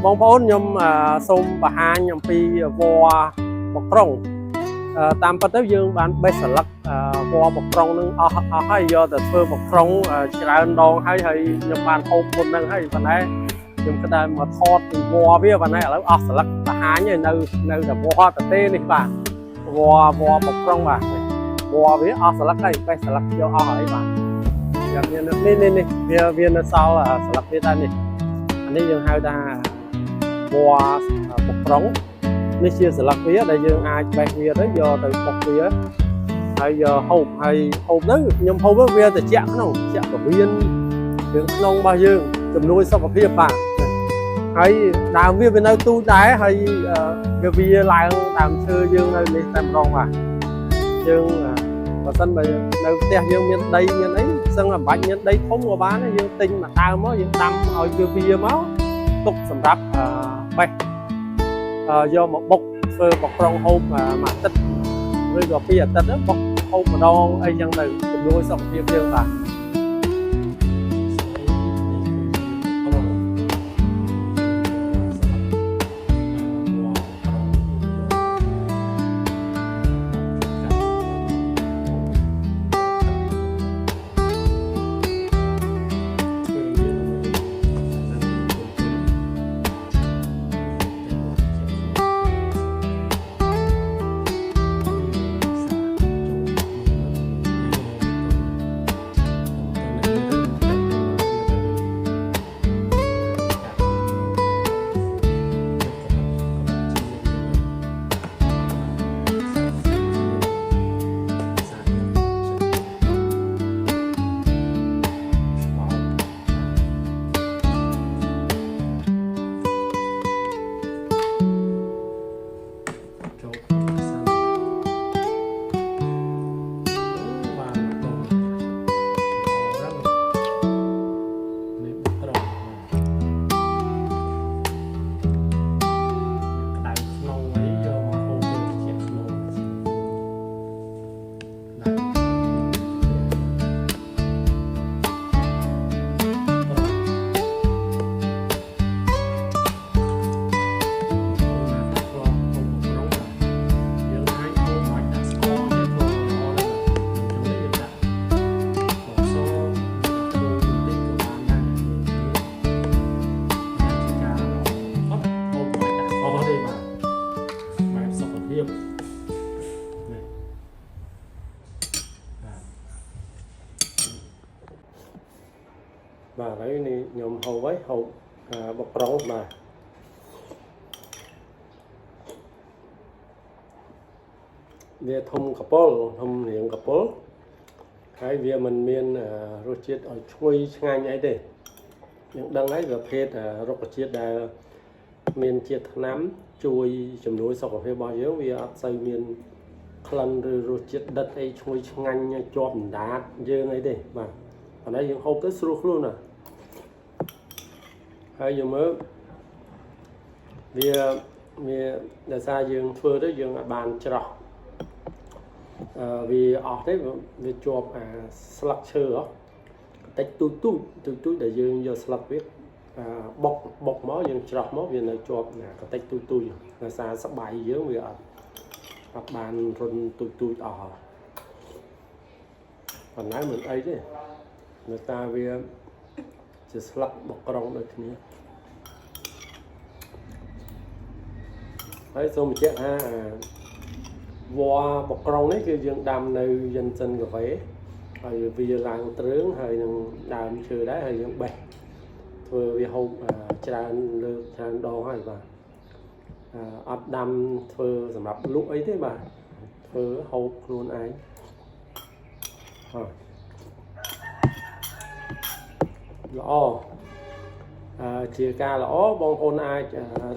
បងប្អូនខ្ញុំសូមបង្ហាញអំពីវល្លិបក្រុងតាមពិតទៅយើងបានបេះស្លឹកវល្លិបក្រុងនឹងអស់ហើយយកទៅធ្វើបក្រុងច្រើនដងហើយខ្ញុំបានហូបមុនហ្នឹងហើយប៉ុន្តែខ្ញុំគិតថាមកថតពីវល្លិវាប៉ុន្តែឥឡូវអស់ស្លឹកបង្ហាញហើយនៅតែវល្លិតទេនេះបាទវល្លិបក្រុងបាទវល្លិវាអស់ស្លឹកហើយបេះស្លឹកយកអស់ហើយបាទយ៉ាងនេះវានៅសល់ស្លឹកវាតែនេះនេះយើងហៅថាវល្លិបក្រុងនេះជាស្លឹកវាដែលយើងអាចបេះវាទៅយកទៅបុកវាហើយយកហូបទៅខ្ញុំហូបវាត្រជាក់ក្នុងត្រជាក់ពវៀនរឿងក្នុងរបស់យើងជំនួយសុខភាពបាទហើយដើមវានៅទូចដែរហើយវាឡើងដើមឈើយើងនៅនេះតែម្ដងបាទយើងបើសិនបើនៅផ្ទះយើងមានដីមានអីសឹងអាបាច់មានដីធំក៏បានយើងទិញមកដើមមកយើងដាំឲ្យវាមកទុកសម្រាប់បេះយកមកបុកធ្វើបក្រុងហូបមួយអាទិត្យឬក៏ពីរអាទិត្យបុកហូបម្ដងអីចឹងទៅជំនួយសុខភាពយើងបាទបាទឥឡូវនេះខ្ញុំហូបបក្រុងបាទវាធំកពុលធំរាងកពុលហើយវាមិនមានរសជាតិឲ្យឈ្ងុយឆ្ងាញ់អីទេយើងដឹងហើយប្រភេទរុក្ខជាតិដែលមានជាតិថ្នាំជួយជំនួយសុខភាពរបស់យើងវាអត់សូវមានក្លិនឬរសជាតិដិតអីឈ្ងុយឆ្ងាញ់ជាប់អណ្ដាតយើងអីទេបាទប៉ុន្តែយើងហូបទៅស្រួលខ្លួនណាហើយយើងមើលវាដោយសារយើងធ្វើទៅយើងអាចបានច្រោះវាអស់ទេវាជាប់ស្លឹកឈើតិចទូចដែលយើងយកស្លឹកវាបុកមកយើងច្រោះមកវានៅជាប់កតិចទូចដោយសារស្បៃយើងវាអត់បានរុនទូចអស់ប៉ុន្តែមិនអីទេដោយសារវាជាស្លឹកបក្រុងដូចគ្នាហើយសូមបញ្ជាក់ថាវល្លិបក្រុងនេះគឺយើងដាំនៅយិនសិនកាហ្វេហើយវាឡើងទ្រើងហើយនឹងដើមឈើដែរហើយយើងបេះធ្វើវាហូបច្រើនលើកច្រើនដងហើយបាទអត់ដាំធ្វើសម្រាប់លក់អីទេបាទធ្វើហូបខ្លួនឯងល្អជាការល្អបងប្អូនអាច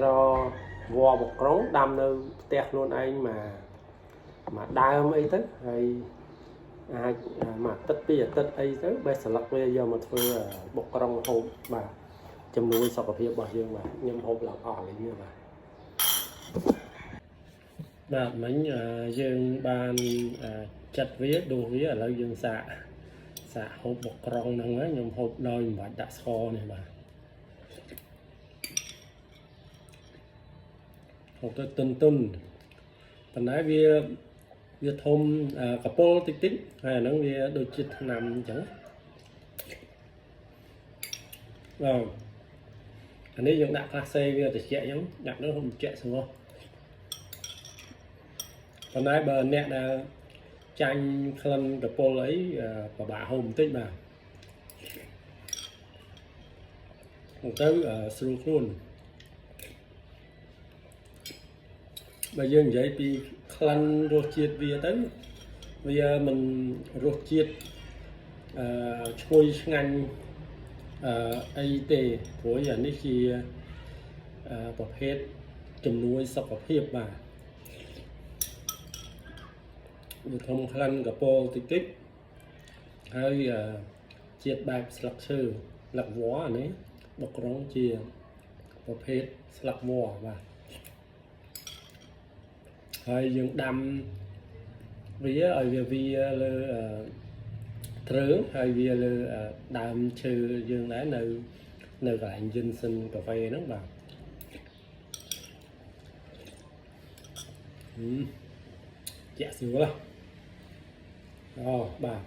រកវល្លិបក្រុងដាំនៅផ្ទះខ្លួនឯងមកដើមអីទៅហើយអាចមួយអាទិត្យពីរអាទិត្យអីទៅបេះស្លឹកវាយកមកធ្វើបក្រុងហូបបាទជំនួយសុខភាពរបស់យើងបាទខ្ញុំហូបឡើងអស់លេងបាទមិញយើងបានចាត់វាដួសវាឥឡូវយើងសាកហូបបក្រុងហ្នឹងខ្ញុំហូបដោយមិនបាច់ដាក់ស្ករនេះបាទ một cái tinh phần nãy vi thôm cà pô tích tích hay nó vi đôi chít nằm chẳng rồi anh ấy dùng đặt classe vi để chạy giống đặt nó không chạy xuống không phần nãy bờ nẹt là chanh khăn cà pô lấy và bà hôm tích mà một tới sưu luôn bây giờ vậy thì khăn rô chiết về tới bây giờ mình rô chiết chui ngành ai tê của nhà nước thìประเภทจำนวนสกปรกมาทำคลันกับโปรติกิกให้เจียดแบบสลักชื่อหลักวัวอันนี้บกร้องเจียประเภทสลักวัวมาให้ยังดำvì ở vì là trứng hay vì là đam trừ dương đá nơi nơi lại dân sinh cà phê nó vào dạ xíu là bà